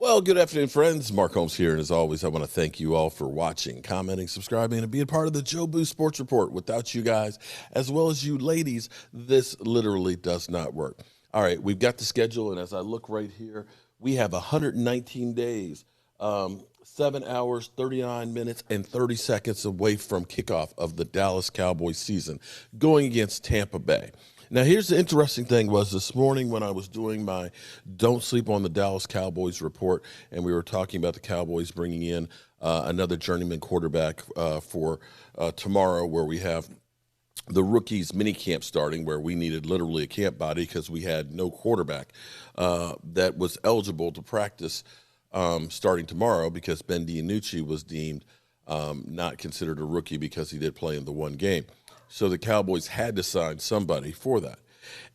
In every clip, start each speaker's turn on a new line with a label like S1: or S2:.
S1: Well, good afternoon, friends. Mark Holmes here, and as always, I want to thank you all for watching, commenting, subscribing, and being part of the Joe Boo Sports Report. Without you guys, as well as you ladies, this literally does not work. All right, we've got the schedule, and as I look right here, we have 119 days, 7 hours, 39 minutes, and 30 seconds away from kickoff of the Dallas Cowboys season, going against Tampa Bay. Now, here's the interesting thing was this morning when I was doing my Don't Sleep on the Dallas Cowboys report, and we were talking about the Cowboys bringing in another journeyman quarterback for tomorrow, where we have the rookies mini camp starting, where we needed literally a camp body because we had no quarterback that was eligible to practice starting tomorrow because Ben DiNucci was deemed not considered a rookie because he did play in the one game. So the Cowboys had to sign somebody for that.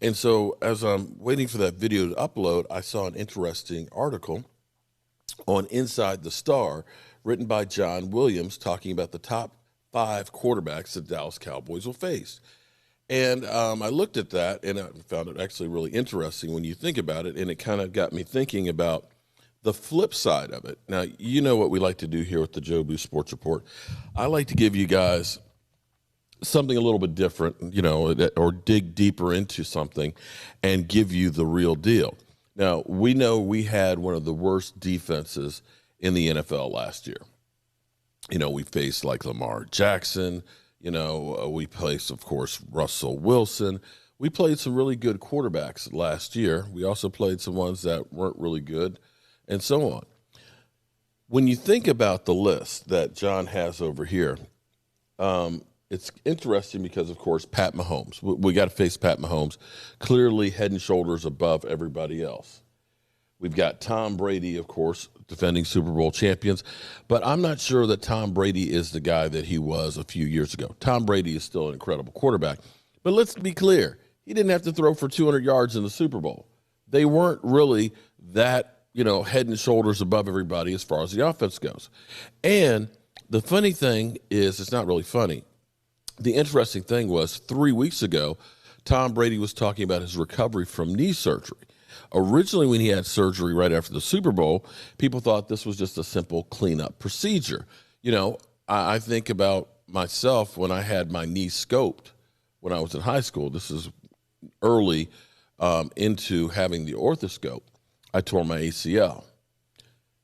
S1: And so as I'm waiting for that video to upload, I saw an interesting article on Inside the Star written by John Williams talking about the top 5 quarterbacks the Dallas Cowboys will face. And I looked at that and I found it actually really interesting when you think about it. And it kind of got me thinking about the flip side of it. Now, you know what we like to do here with the Joe Boo Sports Report. I like to give you guys something a little bit different, or dig deeper into something and give you the real deal. Now, we know we had one of the worst defenses in the NFL last year. We faced like Lamar Jackson, we faced, of course, Russell Wilson. We played some really good quarterbacks last year. We also played some ones that weren't really good and so on. When you think about the list that John has over here, it's interesting because, of course, Pat Mahomes. We got to face Pat Mahomes, clearly head and shoulders above everybody else. We've got Tom Brady, of course, defending Super Bowl champions, but I'm not sure that Tom Brady is the guy that he was a few years ago. Tom Brady is still an incredible quarterback, but let's be clear. He didn't have to throw for 200 yards in the Super Bowl. They weren't really that, head and shoulders above everybody as far as the offense goes. And the funny thing is, it's not really funny. The interesting thing was 3 weeks ago, Tom Brady was talking about his recovery from knee surgery. Originally, when he had surgery right after the Super Bowl, people thought this was just a simple cleanup procedure. I think about myself when I had my knee scoped when I was in high school. This is early into having the orthoscope. I tore my ACL.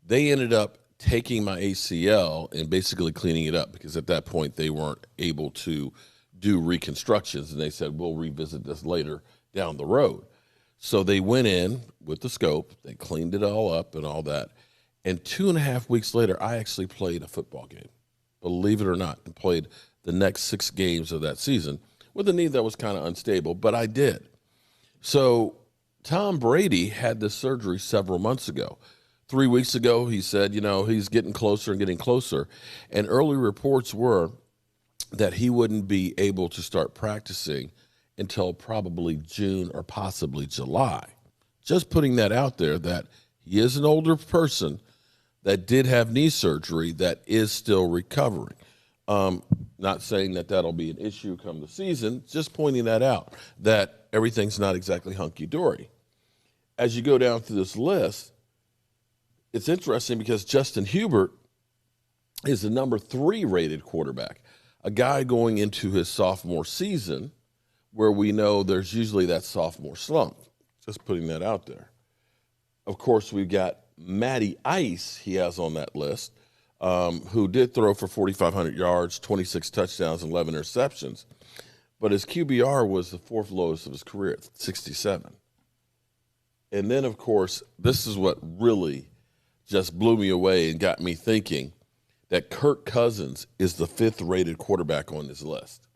S1: They ended up taking my ACL and basically cleaning it up because at that point they weren't able to do reconstructions, and they said, we'll revisit this later down the road. So they went in with the scope, they cleaned it all up and all that, and 2.5 weeks later, I actually played a football game, believe it or not, and played the next 6 games of that season with a knee that was kind of unstable, but I did. So Tom Brady had this surgery several months ago. 3 weeks ago, he said, he's getting closer and getting closer. And early reports were that he wouldn't be able to start practicing until probably June or possibly July. Just putting that out there that he is an older person that did have knee surgery that is still recovering. Not saying that that'll be an issue come the season, just pointing that out, that everything's not exactly hunky-dory. As you go down through this list, it's interesting because Justin Herbert is the number 3 rated quarterback, a guy going into his sophomore season where we know there's usually that sophomore slump. Just putting that out there. Of course, we've got Matty Ice he has on that list, who did throw for 4,500 yards, 26 touchdowns, and 11 interceptions. But his QBR was the 4th lowest of his career at 67. And then, of course, this is what really just blew me away and got me thinking that Kirk Cousins is the 5th rated quarterback on this list.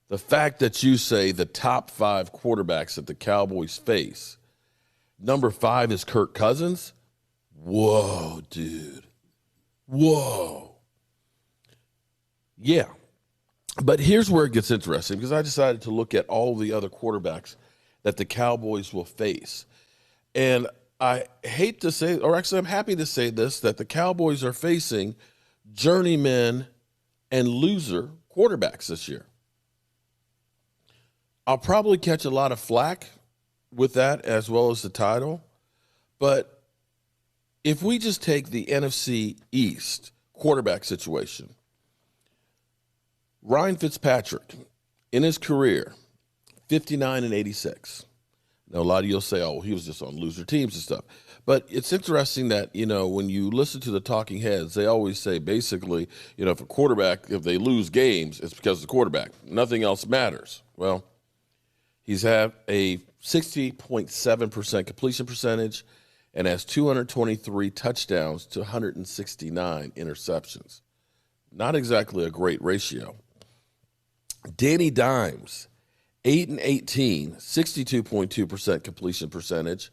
S1: The fact that you say the top 5 quarterbacks that the Cowboys face, number 5 is Kirk Cousins? Whoa, dude. Whoa. Yeah. But here's where it gets interesting, because I decided to look at all the other quarterbacks that the Cowboys will face. And I hate to say, or actually I'm happy to say this, that the Cowboys are facing journeymen and loser quarterbacks this year. I'll probably catch a lot of flack with that as well as the title, but If we just take the NFC East quarterback situation, Ryan Fitzpatrick, in his career, 59 and 86. Now, a lot of you will say, oh, he was just on loser teams and stuff. But it's interesting that, when you listen to the talking heads, they always say basically, if a quarterback, if they lose games, it's because of the quarterback. Nothing else matters. Well, he's had a 60.7% completion percentage and has 223 touchdowns to 169 interceptions. Not exactly a great ratio. Danny Dimes, 8 and 18, 62.2% completion percentage,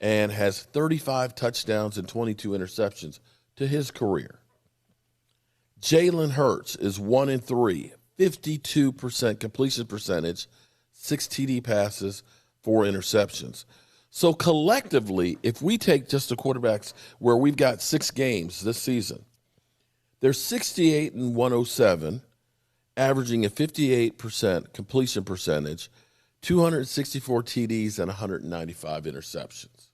S1: and has 35 touchdowns and 22 interceptions to his career. Jalen Hurts is 1 and 3, 52% completion percentage, 6 TD passes, 4 interceptions. So collectively, if we take just the quarterbacks where we've got 6 games this season, they're 68 and 107, averaging a 58% completion percentage, 264 TDs, and 195 interceptions.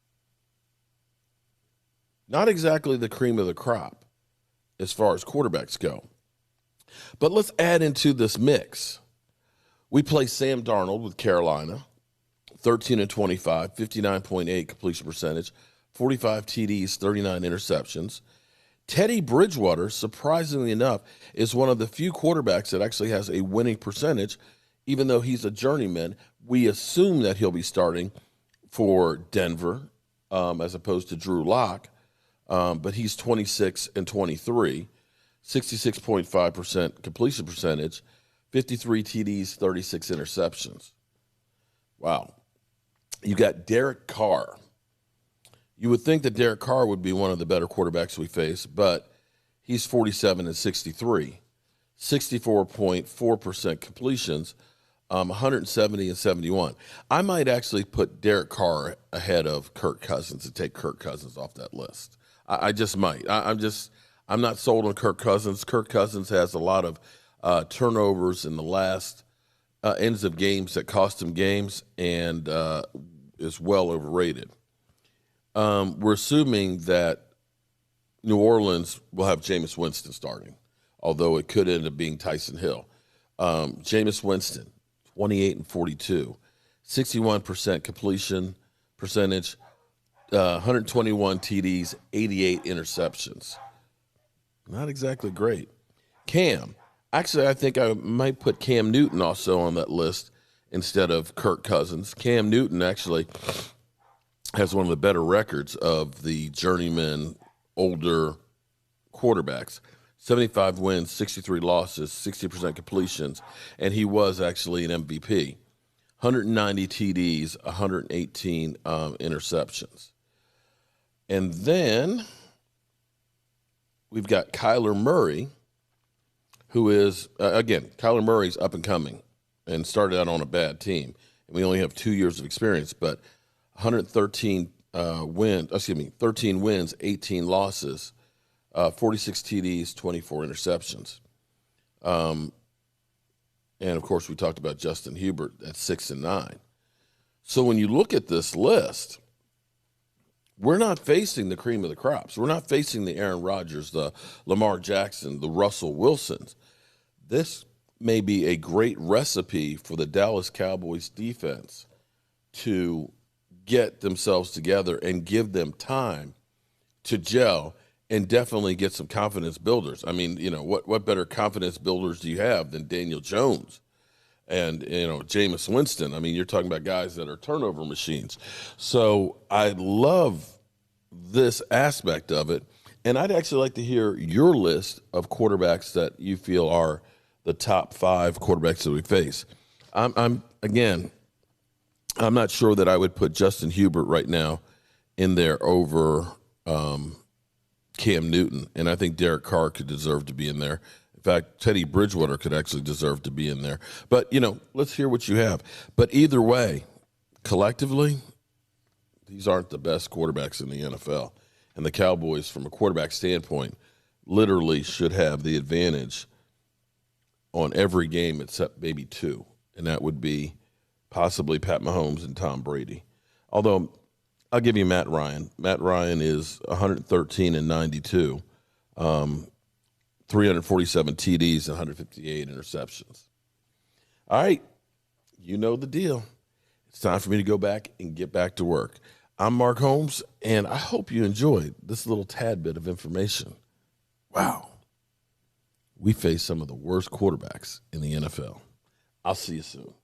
S1: Not exactly the cream of the crop as far as quarterbacks go. But let's add into this mix. We play Sam Darnold with Carolina, 13 and 25, 59.8 completion percentage, 45 TDs, 39 interceptions. Teddy Bridgewater, surprisingly enough, is one of the few quarterbacks that actually has a winning percentage. Even though he's a journeyman, we assume that he'll be starting for Denver as opposed to Drew Lock. But he's 26 and 23, 66.5% completion percentage, 53 TDs, 36 interceptions. Wow. You got Derek Carr. You would think that Derek Carr would be one of the better quarterbacks we face, but he's 47 and 63, 64.4% completions, 170 and 71. I might actually put Derek Carr ahead of Kirk Cousins and take Kirk Cousins off that list. I just might. I'm not sold on Kirk Cousins. Kirk Cousins has a lot of turnovers in the last ends of games that cost him games and is well overrated. We're assuming that New Orleans will have Jameis Winston starting, although it could end up being Tyson Hill. Jameis Winston, 28 and 42, 61% completion percentage, 121 TDs, 88 interceptions. Not exactly great. Cam. Actually, I think I might put Cam Newton also on that list instead of Kirk Cousins. Cam Newton actually has one of the better records of the journeyman older quarterbacks. 75 wins, 63 losses, 60% completions, and he was actually an MVP. 190 TDs, 118 interceptions. And then we've got Kyler Murray, who is, again, Kyler Murray's up and coming and started out on a bad team. And we only have 2 years of experience, but 13 wins, 18 losses, 46 TDs, 24 interceptions. And, of course, we talked about Justin Herbert at 6 and 9. So when you look at this list, we're not facing the cream of the crops. We're not facing the Aaron Rodgers, the Lamar Jackson, the Russell Wilsons. This may be a great recipe for the Dallas Cowboys defense to get themselves together and give them time to gel and definitely get some confidence builders. I mean, what better confidence builders do you have than Daniel Jones and, Jameis Winston? I mean, you're talking about guys that are turnover machines. So I love this aspect of it. And I'd actually like to hear your list of quarterbacks that you feel are the top 5 quarterbacks that we face. I'm not sure that I would put Justin Herbert right now in there over Cam Newton, and I think Derek Carr could deserve to be in there. In fact, Teddy Bridgewater could actually deserve to be in there. But, let's hear what you have. But either way, collectively, these aren't the best quarterbacks in the NFL. And the Cowboys, from a quarterback standpoint, literally should have the advantage on every game except maybe 2, and that would be possibly Pat Mahomes and Tom Brady. Although I'll give you Matt Ryan. Matt Ryan is 113 and 92, 347 TDs and 158 interceptions. All right, you know the deal. It's time for me to go back and get back to work. I'm Mark Holmes, and I hope you enjoyed this little tad bit of information. Wow. We face some of the worst quarterbacks in the NFL. I'll see you soon.